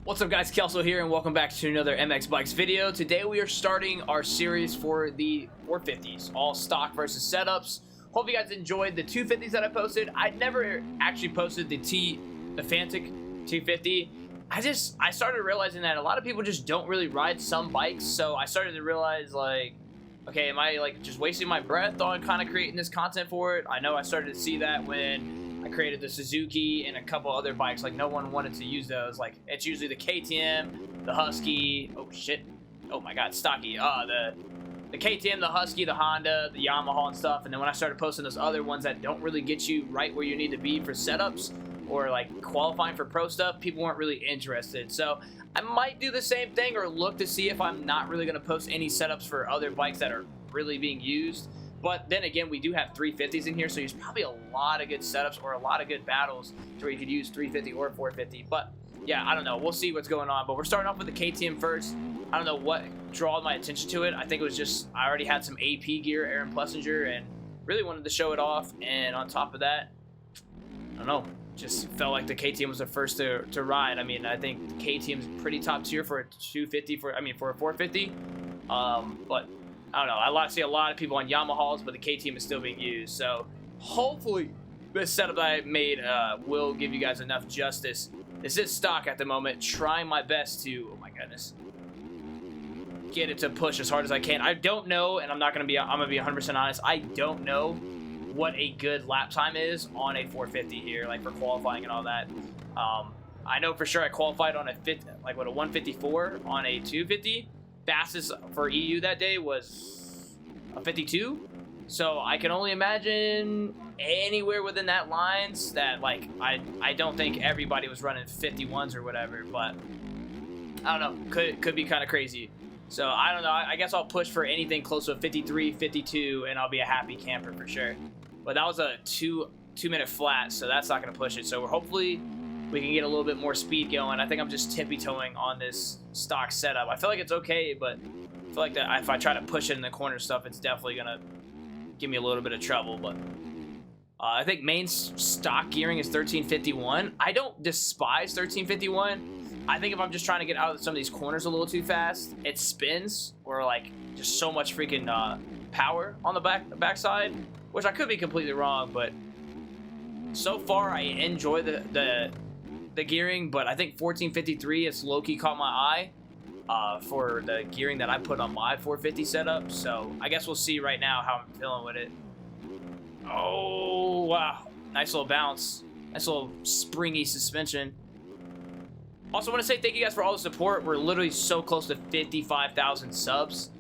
What's up guys, Kelso here and welcome back to another MX Bikes video. Today we are starting our series for the 450s, all stock versus setups. Hope you guys enjoyed the 250s that I posted. I never actually posted the Fantic 250. I started realizing that a lot of people just don't really ride some bikes, so I started to realize like, okay, am I like just wasting my breath on kind of creating this content for it? I know I started to see that when I created the Suzuki and a couple other bikes. Like, no one wanted to use those. Like, it's usually the KTM, the Husky. Oh shit! Oh my God, stocky. The KTM, the Husky, the Honda, the Yamaha and stuff. And then when I started posting those other ones that don't really get you right where you need to be for setups or like qualifying for pro stuff, people weren't really interested. So I might do the same thing or look to see if I'm not really going to post any setups for other bikes that are really being used. But then again, we do have 350s in here, so there's probably a lot of good setups or a lot of good battles to where you could use 350 or 450. But yeah, I don't know. We'll see what's going on. But we're starting off with the KTM first. I don't know what drew my attention to it. I think it was just I already had some AP gear, Aaron Plessinger, and really wanted to show it off. And on top of that, I don't know, just felt like the KTM was the first to ride. I mean, I think KTM's pretty top tier for a 250 for a 450. But I don't know. I see a lot of people on Yamahas, but the KTM is still being used. So hopefully this setup that I made will give you guys enough justice. This is stock at the moment. Trying my best to, oh my goodness, get it to push as hard as I can. I don't know, and I'm gonna be 100% honest. I don't know what a good lap time is on a 450 here, like for qualifying and all that. I know for sure I qualified on a 154 on a 250. Fastest for EU that day was a 52, so I can only imagine anywhere within that lines that, like, I don't think everybody was running 51s or whatever, but I don't know, could be kind of crazy. So I don't know, I guess I'll push for anything close to a 53, 52, and I'll be a happy camper for sure. But that was a two-minute flat, so that's not going to push it. So hopefully we can get a little bit more speed going. I think I'm just tippy-toeing on this stock setup. I feel like it's okay, but I feel like that if I try to push it in the corner stuff, it's definitely going to give me a little bit of trouble. But I think main stock gearing is 1351. I don't despise 1351. I think if I'm just trying to get out of some of these corners a little too fast, it spins, or like just so much freaking power on the backside, which I could be completely wrong, but so far I enjoy the gearing. But I think 1453 has low-key caught my eye for the gearing that I put on my 450 setup. So I guess we'll see right now how I'm feeling with it. Oh wow, nice little bounce, nice little springy suspension. Also want to say thank you guys for all the support. We're literally so close to 55,000 subs.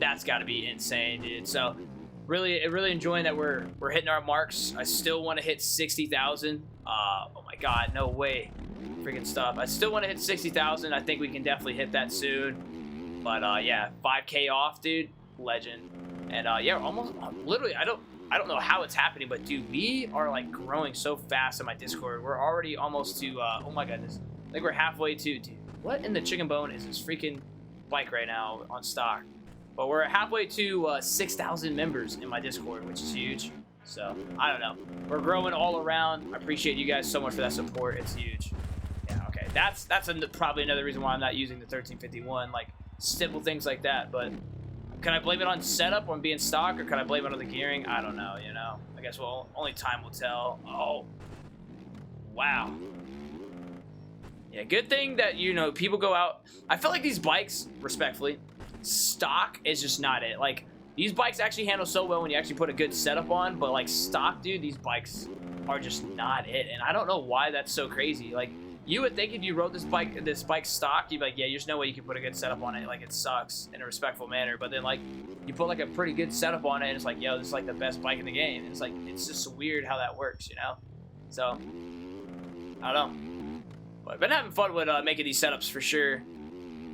That's got to be insane, dude. So really enjoying that we're hitting our marks. I still want to hit 60,000. Oh my God, no way. Freaking stop. I still want to hit 60,000. I think we can definitely hit that soon. But yeah, 5K off, dude. Legend. And yeah, almost literally, I don't know how it's happening, but dude, we are like growing so fast in my Discord. We're already almost to oh my goodness. I think we're halfway to, dude, what in the chicken bone is this freaking bike right now on stock? But we're halfway to 6,000 members in my Discord, which is huge. So, I don't know. We're growing all around. I appreciate you guys so much for that support. It's huge. Yeah, okay. That's probably another reason why I'm not using the 1351. Like, simple things like that. But can I blame it on setup, on being stock, or can I blame it on the gearing? I don't know, you know. I guess, well, only time will tell. Oh. Wow. Yeah, good thing that, you know, people go out. I feel like these bikes, respectfully, stock is just not it. Like, these bikes actually handle so well when you actually put a good setup on, but like stock, dude, these bikes are just not it. And I don't know why that's so crazy. Like, you would think if you rode this bike stock, you'd be like, yeah, there's no way you can put a good setup on it. Like, it sucks in a respectful manner. But then, like, you put like a pretty good setup on it, and it's like, yo, this is like the best bike in the game. And it's like, it's just weird how that works, you know? So, I don't know. But I've been having fun with making these setups for sure.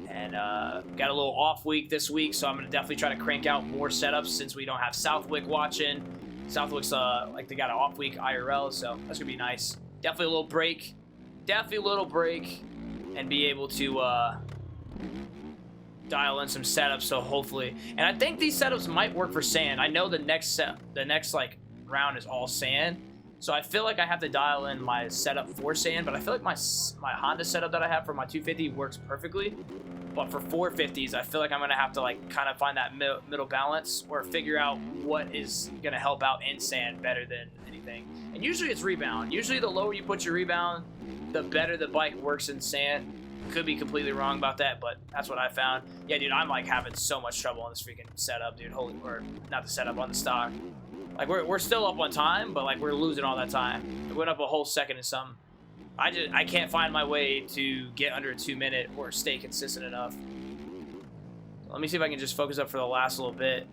And got a little off week this week, so I'm going to definitely try to crank out more setups since we don't have Southwick watching. Southwick's like they got an off week IRL, so that's going to be nice. Definitely a little break. And be able to dial in some setups, so hopefully. And I think these setups might work for sand. I know the next like round is all sand. So I feel like I have to dial in my setup for sand, but I feel like my Honda setup that I have for my 250 works perfectly. But for 450s, I feel like I'm going to have to like kind of find that middle balance or figure out what is going to help out in sand better than anything. And usually it's rebound. Usually the lower you put your rebound, the better the bike works in sand. Could be completely wrong about that, but that's what I found. Yeah, dude, I'm like having so much trouble on this freaking setup, dude. Or not the setup, on the stock. Like we're still up on time, but like we're losing all that time. It went up a whole second and something. I can't find my way to get under a 2 minute or stay consistent enough. Let me see if I can just focus up for the last little bit.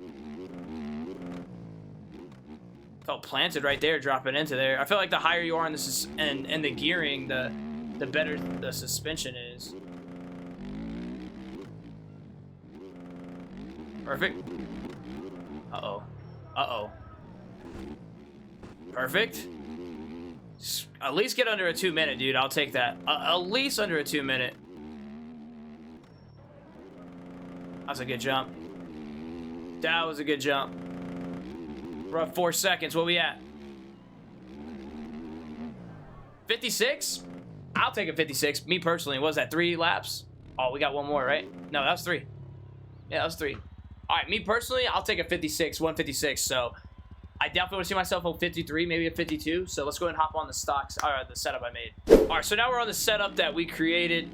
Felt planted right there, dropping into there. I feel like the higher you are in the and the gearing, the better the suspension is. Perfect. Uh-oh. Uh-oh. Perfect. At least get under a 2 minute, dude. I'll take that. At least under a 2 minute. That's a good jump. That was a good jump. We're up 4 seconds. What we at? 56? I'll take a 56. Me personally. What was that, 3 laps? Oh, we got one more, right? No, that was 3. Yeah, that was 3. All right, me personally, I'll take a 56, 156. So I definitely want to see myself on 53, maybe a 52. So let's go ahead and hop on the stocks, or the setup I made. All right, so now we're on the setup that we created.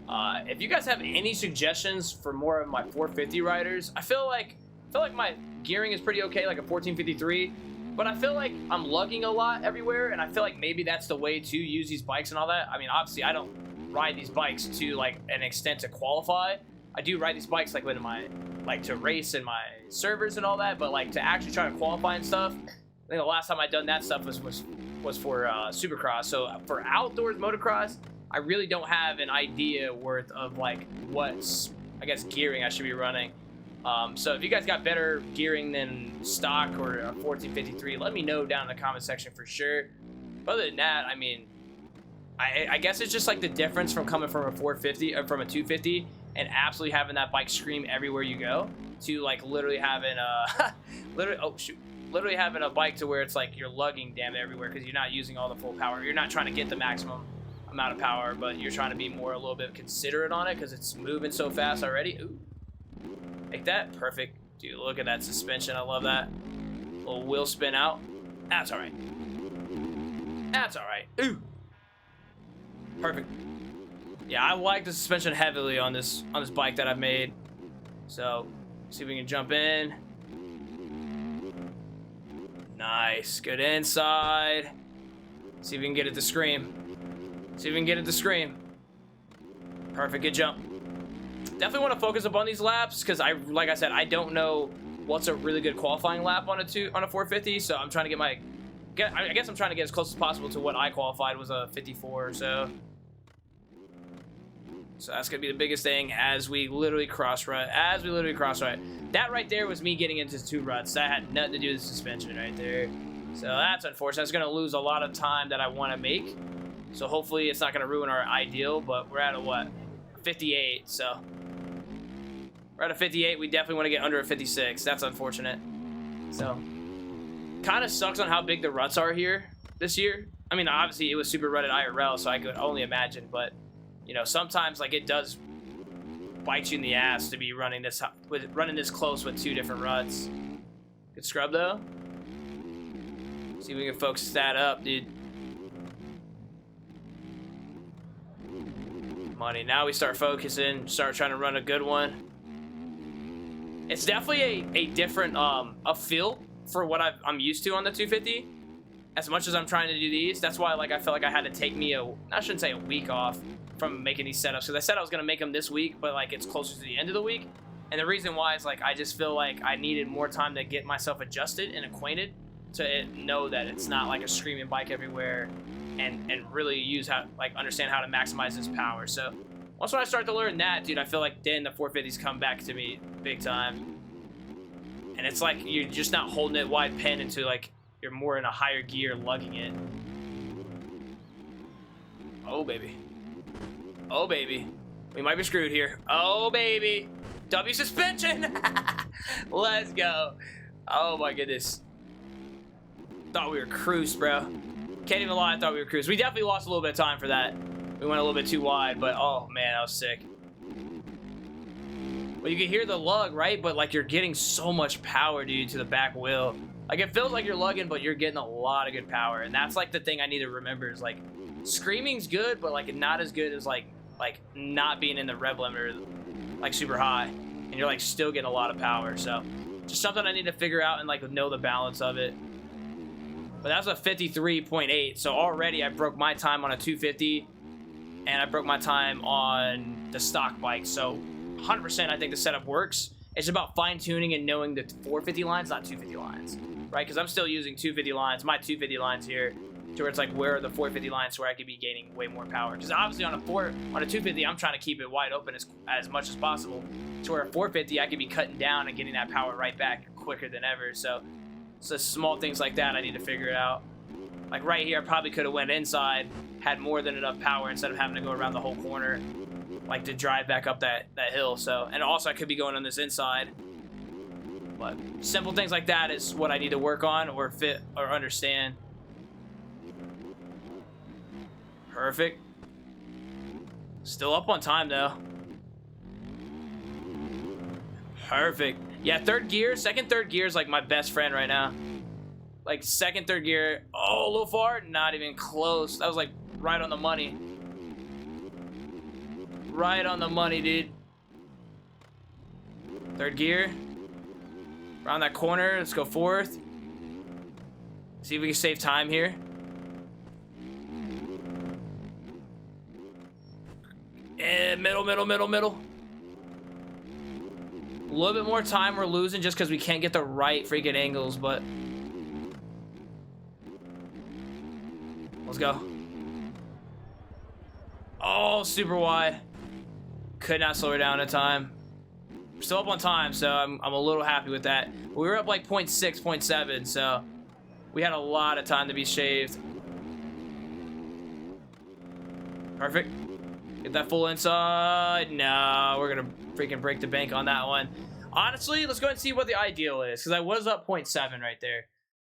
If you guys have any suggestions for more of my 450 riders, I feel like my gearing is pretty okay, like a 1453. But I feel like I'm lugging a lot everywhere, and I feel like maybe that's the way to use these bikes and all that. I mean, obviously, I don't ride these bikes to like an extent to qualify. I do ride these bikes like when to race in my servers and all that, but like to actually try to qualify and stuff, I think the last time I'd done that stuff was for Supercross. So for outdoors motocross, I really don't have an idea worth of like what's, I guess, gearing I should be running. So if you guys got better gearing than stock or a 1453, let me know down in the comment section for sure. But other than that, I mean, I guess it's just like the difference from coming from a 450 or from a 250 and absolutely having that bike scream everywhere you go to like literally having a literally having a bike to where it's like you're lugging damn everywhere because you're not using all the full power. You're not trying to get the maximum amount of power, but you're trying to be more a little bit considerate on it because it's moving so fast already. Ooh. Like that. Perfect. Dude, look at that suspension. I love that. Little wheel spin out. That's all right. That's all right. Ooh. Perfect. Yeah, I like the suspension heavily on this bike that I've made. So, see if we can jump in. Nice. Good inside. See if we can get it to scream. See if we can get it to scream. Perfect. Good jump. Definitely want to focus up on these laps because like I said, I don't know what's a really good qualifying lap on a 450. So I'm trying to I guess I'm trying to get as close as possible to what I qualified was a 54 or so. So that's going to be the biggest thing as we literally cross-rut. That right there was me getting into 2 ruts. That had nothing to do with the suspension right there. So that's unfortunate. That's going to lose a lot of time that I want to make. So hopefully it's not going to ruin our ideal, but we're at a what? 58, so. We're at a 58. We definitely want to get under a 56. That's unfortunate. So, kind of sucks on how big the ruts are here this year. I mean, obviously it was super rutted IRL, so I could only imagine, but you know, sometimes like it does bite you in the ass to be running this close with 2 different ruts. Good scrub though. See if we can focus that up, dude. Money. Now we start focusing, start trying to run a good one. It's definitely a different a feel for what I'm used to on the 250. As much as I'm trying to do these, that's why like I felt like I had to take me I shouldn't say a week off from making these setups, because I said I was gonna make them this week, but like it's closer to the end of the week. And the reason why is like I just feel like I needed more time to get myself adjusted and acquainted to know that it's not like a screaming bike everywhere, and really understand how to maximize this power. So once when I start to learn that, dude, I feel like then the 450s come back to me big time. And it's like you're just not holding it wide pen into like you're more in a higher gear lugging it. Oh baby. Oh baby. We might be screwed here. Oh baby. W suspension. Let's go. Oh my goodness. Thought we were cruise, bro. Can't even lie, I thought we were cruising. We definitely lost a little bit of time for that. We went a little bit too wide, but oh man, that was sick. Well, you can hear the lug, right? But like you're getting so much power, dude, to the back wheel. Like it feels like you're lugging, but you're getting a lot of good power. And that's like the thing I need to remember is like screaming's good, but like not as good as like not being in the rev limiter like super high. And you're like still getting a lot of power. So just something I need to figure out and like know the balance of it. But that's a 53.8. So already I broke my time on a 250 and I broke my time on the stock bike. So 100% I think the setup works. It's about fine tuning and knowing the 450 lines, not 250 lines, right? Because I'm still using 250 lines, my 250 lines here, to where it's like where are the 450 lines where I could be gaining way more power. Because obviously on a 250, I'm trying to keep it wide open as much as possible. To where a 450, I could be cutting down and getting that power right back quicker than ever. So small things like that I need to figure out. Like right here, I probably could have went inside, had more than enough power instead of having to go around the whole corner, like to drive back up that hill. So, and also I could be going on this inside. But simple things like that is what I need to work on or fit or understand. Perfect. Still up on time though. Perfect. Yeah, third gear, third gear is like my best friend right now. Like second, third gear. Oh, a little far. Not even close. That was like right on the money. Right on the money, dude. Third gear. Around that corner. Let's go fourth. See if we can save time here. And middle. A little bit more time we're losing just because we can't get the right freaking angles, but let's go. Oh, super wide. Could not slow her down in time. We're still up on time, so I'm a little happy with that. We were up like 0.6, 0.7, so we had a lot of time to be shaved. Perfect. Get that full inside. No, we're gonna freaking break the bank on that one. Honestly, let's go ahead and see what the ideal is, because I was up 0.7 right there.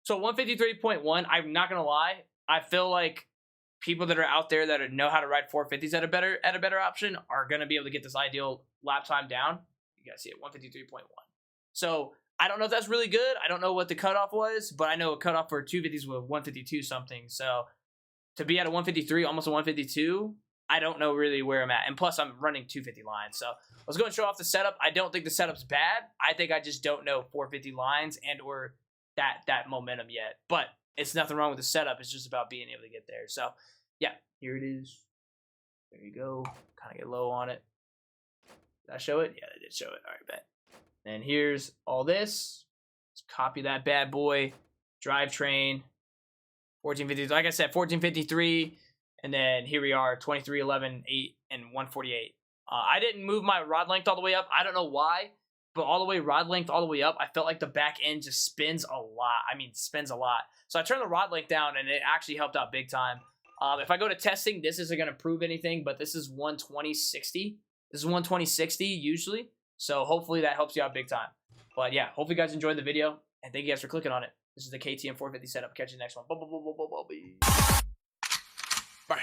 So 153.1, I'm not gonna lie, I feel like people that are out there that know how to ride 450s at a better option are gonna be able to get this ideal lap time down. You guys see it, 153.1. So I don't know if that's really good. I don't know what the cutoff was, but I know a cutoff for 250s was 152 something. So to be at a 153, almost a 152, I don't know really where I'm at. And plus, I'm running 250 lines. So let's go and show off the setup. I don't think the setup's bad. I think I just don't know 450 lines and or that momentum yet. But it's nothing wrong with the setup. It's just about being able to get there. So yeah, here it is. There you go. Kind of get low on it. Did I show it? Yeah, I did show it. All right, bet. And here's all this. Let's copy that bad boy. Drivetrain. 1450. Like I said, 1453. And then here we are, 23, 11, 8, and 148. I didn't move my rod length all the way up. I don't know why, but rod length all the way up, I felt like the back end just spins a lot. I mean, spins a lot. So I turned the rod length down, and it actually helped out big time. If I go to testing, this isn't going to prove anything, but this is 120/60. This is 120/60 usually. So hopefully that helps you out big time. But yeah, hopefully you guys enjoyed the video, and thank you guys for clicking on it. This is the KTM 450 setup. Catch you next one. Bye.